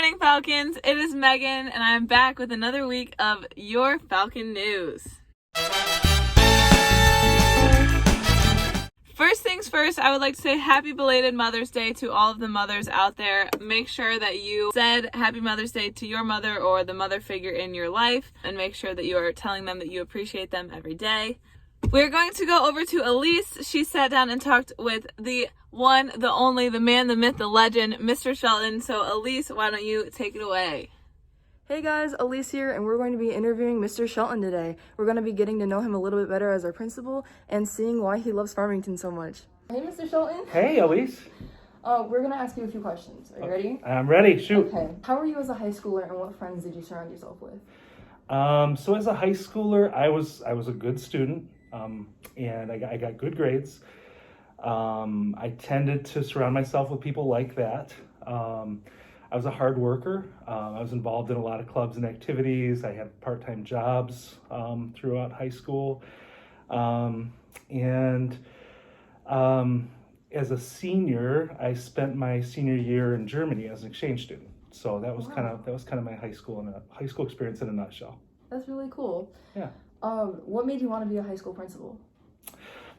morning, Falcons. It is Megan, and I'm back with another week of your Falcon news. First things first, I would like to say happy belated Mother's Day to all of the mothers out there. Make sure that you said happy Mother's Day to your mother or the mother figure in your life, and make sure that you are telling them that you appreciate them every day. We're going to go over to Elise. She sat down and talked with the one, the only, the man, the myth, the legend, Mr. Shelton. So Elise, why don't you take it away? Hey guys, Elise here, and we're going to be interviewing Mr. Shelton today. We're going to be getting to know him a little bit better as our principal and seeing why he loves Farmington so much. Hey Mr. Shelton. Hey Elise. We're going to ask you a few questions. Are you ready? I'm ready, shoot. Okay. How were you as a high schooler, and what friends did you surround yourself with? So as a high schooler, I was a good student, and I got good grades. I tended to surround myself with people like that. I was a hard worker. I was involved in a lot of clubs and activities. I had part-time jobs throughout high school. As a senior, I spent my senior year in Germany as an exchange student. So that was kind of my high school experience in a nutshell. That's really cool. Yeah. What made you want to be a high school principal?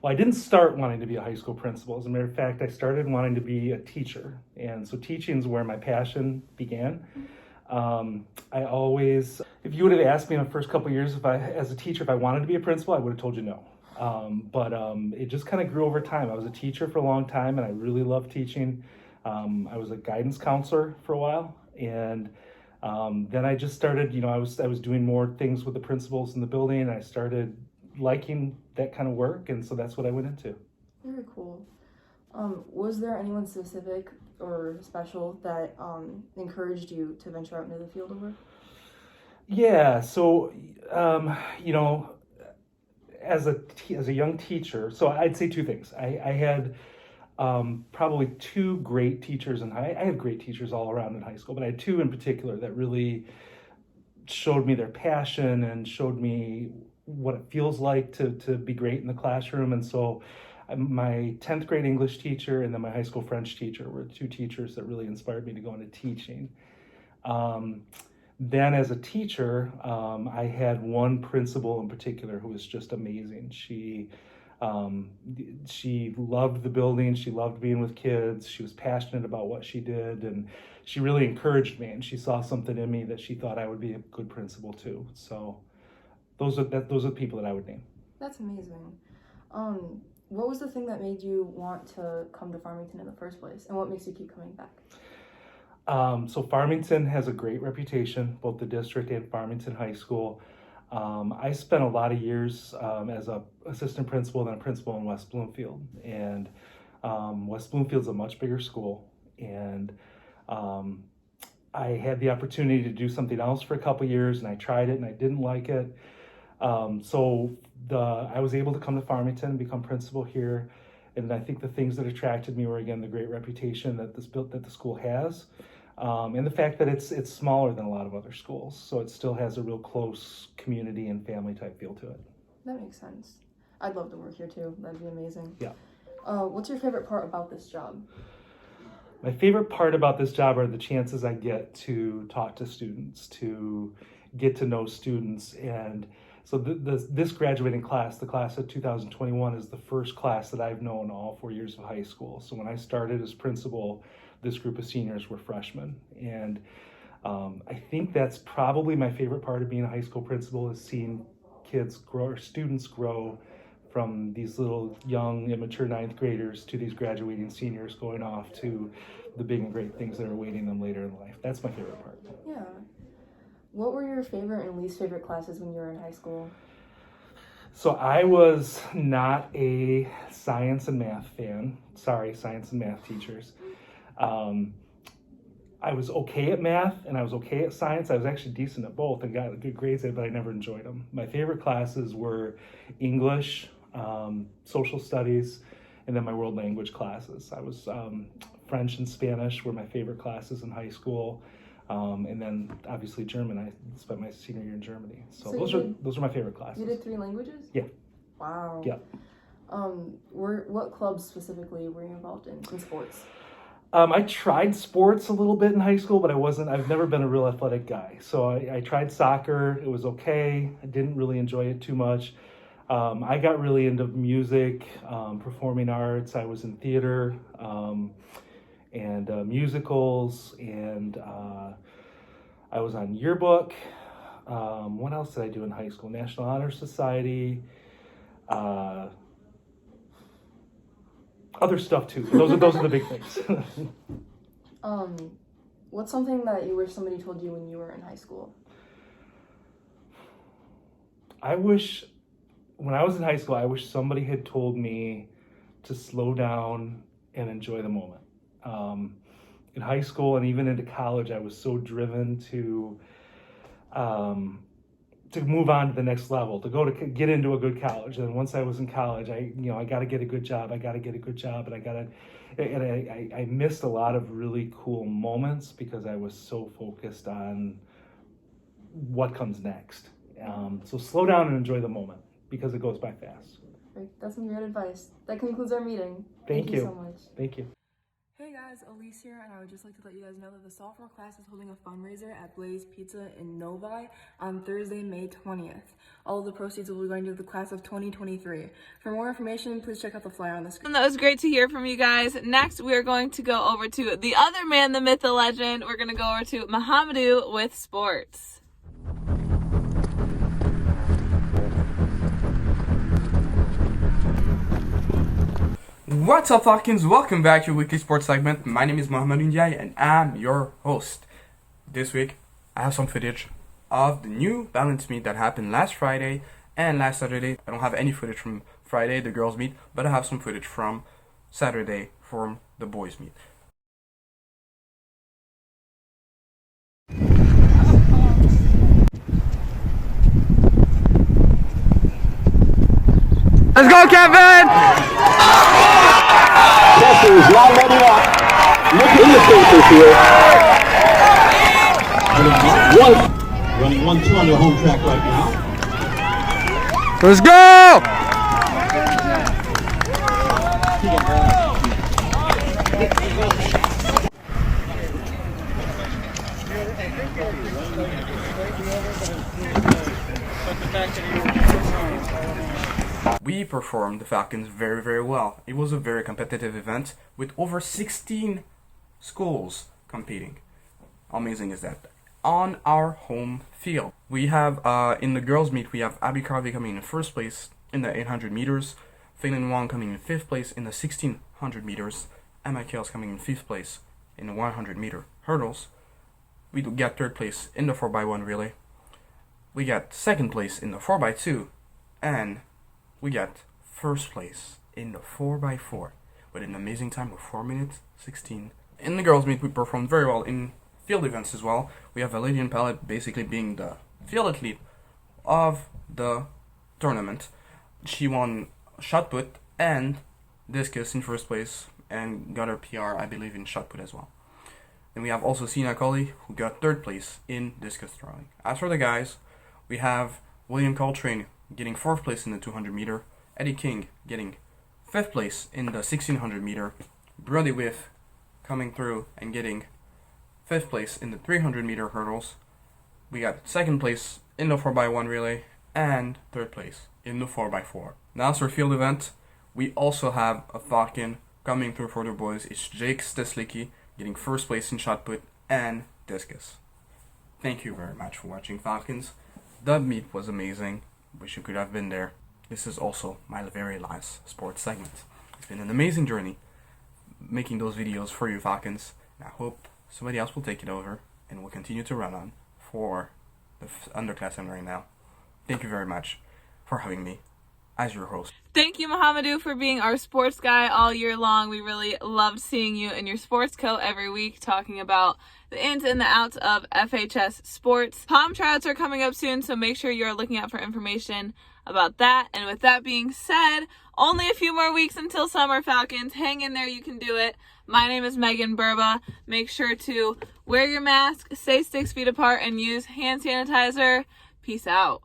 Well, I didn't start wanting to be a high school principal. As a matter of fact, I started wanting to be a teacher. And so teaching is where my passion began. I always, if you would have asked me in the first couple of years as a teacher, if I wanted to be a principal, I would have told you no. But it just kind of grew over time. I was a teacher for a long time, and I really loved teaching. I was a guidance counselor for a while. And then I just started, I was doing more things with the principals in the building, and I started liking that kind of work, and so that's what I went into. Very cool. Was there anyone specific or special that encouraged you to venture out into the field of work? Yeah, so as a young teacher, so I'd say two things. I had probably two great teachers I had great teachers all around in high school, but I had two in particular that really showed me their passion and showed me what it feels like to be great in the classroom. And so my 10th grade English teacher and then my high school French teacher were two teachers that really inspired me to go into teaching. Then as a teacher, I had one principal in particular who was just amazing. She loved the building. She loved being with kids. She was passionate about what she did, and she really encouraged me, and she saw something in me that she thought I would be a good principal too. So those are the people that I would name. That's amazing. What was the thing that made you want to come to Farmington in the first place, and what makes you keep coming back? So Farmington has a great reputation, both the district and Farmington High School. I spent a lot of years as an assistant principal and then a principal in West Bloomfield. And West Bloomfield's a much bigger school. And I had the opportunity to do something else for a couple of years, and I tried it and I didn't like it. So I was able to come to Farmington and become principal here. And I think the things that attracted me were, again, the great reputation that the school has. And the fact that it's smaller than a lot of other schools, so it still has a real close community and family type feel to it. That makes sense. I'd love to work here too. That'd be amazing. Yeah. What's your favorite part about this job? My favorite part about this job are the chances I get to talk to students, to get to know students. And so this graduating class, the class of 2021, is the first class that I've known all 4 years of high school. So when I started as principal, this group of seniors were freshmen. And I think that's probably my favorite part of being a high school principal, is seeing kids grow, or students grow, from these little young immature ninth graders to these graduating seniors going off to the big and great things that are awaiting them later in life. That's my favorite part. Yeah. What were your favorite and least favorite classes when you were in high school? So I was not a science and math fan. Sorry, science and math teachers. I was okay at math and I was okay at science. I was actually decent at both and got good grades at it, but I never enjoyed them. My favorite classes were English, social studies, and then my world language classes. I was French and Spanish were my favorite classes in high school. And then obviously German. I spent my senior year in Germany. So those are my favorite classes. You did 3 languages? Yeah. Wow. Yeah. What clubs specifically were you involved in sports? I tried sports a little bit in high school, but I've never been a real athletic guy. So I tried soccer. It was okay. I didn't really enjoy it too much. I got really into music, performing arts. I was in theater and musicals, and I was on yearbook. What else did I do in high school? National Honor Society. Other stuff too. Those are the big things. What's something that you wish somebody told you when you were in high school? When I was in high school, I wish somebody had told me to slow down and enjoy the moment. In high school and even into college, I was so driven to move on to the next level, to get into a good college. And once I was in college, I got to get a good job. I missed a lot of really cool moments because I was so focused on what comes next. So slow down and enjoy the moment because it goes by fast. Great. That's some great advice. That concludes our meeting. Thank you so much. Thank you. Hey guys, Elise here, and I would just like to let you guys know that the sophomore class is holding a fundraiser at Blaze Pizza in Novi on Thursday, May 20th. All of the proceeds will be going to the class of 2023. For more information, please check out the flyer on the screen. That was great to hear from you guys. Next, we are going to go over to the other man, the myth, the legend. We're going to go over to Muhammadu with sports. What's up, Falcons? Welcome back to your weekly sports segment. My name is Mohamed Ndiaye and I'm your host. This week, I have some footage of the new balance meet that happened last Friday and last Saturday. I don't have any footage from Friday, the girls' meet, but I have some footage from Saturday from the boys' meet. Let's go, Kevin! Is not letting up. Look in the faces here. Running 1-2 on their home track right now. Let's go! We performed the Falcons very, very well. It was a very competitive event with over 16 schools competing. How amazing is that? On our home field. We have, in the girls' meet, we have Abby Carvey coming in first place in the 800 meters, Phelan Wong coming in 5th place in the 1600 meters, Emma Kales coming in 5th place in the 100 meter hurdles. We got 3rd place in the 4x1 relay. We got 2nd place in the 4x2, and we got 1st place in the 4x4 with an amazing time of 4 minutes 16. In the girls' meet, we performed very well in field events as well. We have Valadian Pallet basically being the field athlete of the tournament. She won shot put and discus in 1st place and got her PR, I believe, in shot put as well. Then we have also Sina Colley, who got 3rd place in discus throwing. As for the guys, we have William Coltrane getting 4th place in the 200 meter, Eddie King getting 5th place in the 1600 meter, Brody Whiff coming through and getting 5th place in the 300 meter hurdles. We got 2nd place in the 4x1 relay and 3rd place in the 4x4. Now for field event, we also have a Falcon coming through for the boys. It's Jake Steslicki getting 1st place in shot put and discus. Thank you very much for watching, Falcons. The meet was amazing. Wish you could have been there. This is also my very last sports segment. It's been an amazing journey making those videos for you, Falcons. And I hope somebody else will take it over and will continue to run on for the underclass I'm right now. Thank you very much for having me as your host. Thank you, Muhammadu, for being our sports guy all year long. We really loved seeing you in your sports coat every week talking about the ins and the outs of FHS sports. Palm tryouts are coming up soon, so make sure you're looking out for information about that. And with that being said, only a few more weeks until summer, Falcons. Hang in there, you can do it. My name is Megan Burba. Make sure to wear your mask, stay 6 feet apart, and use hand sanitizer. Peace out.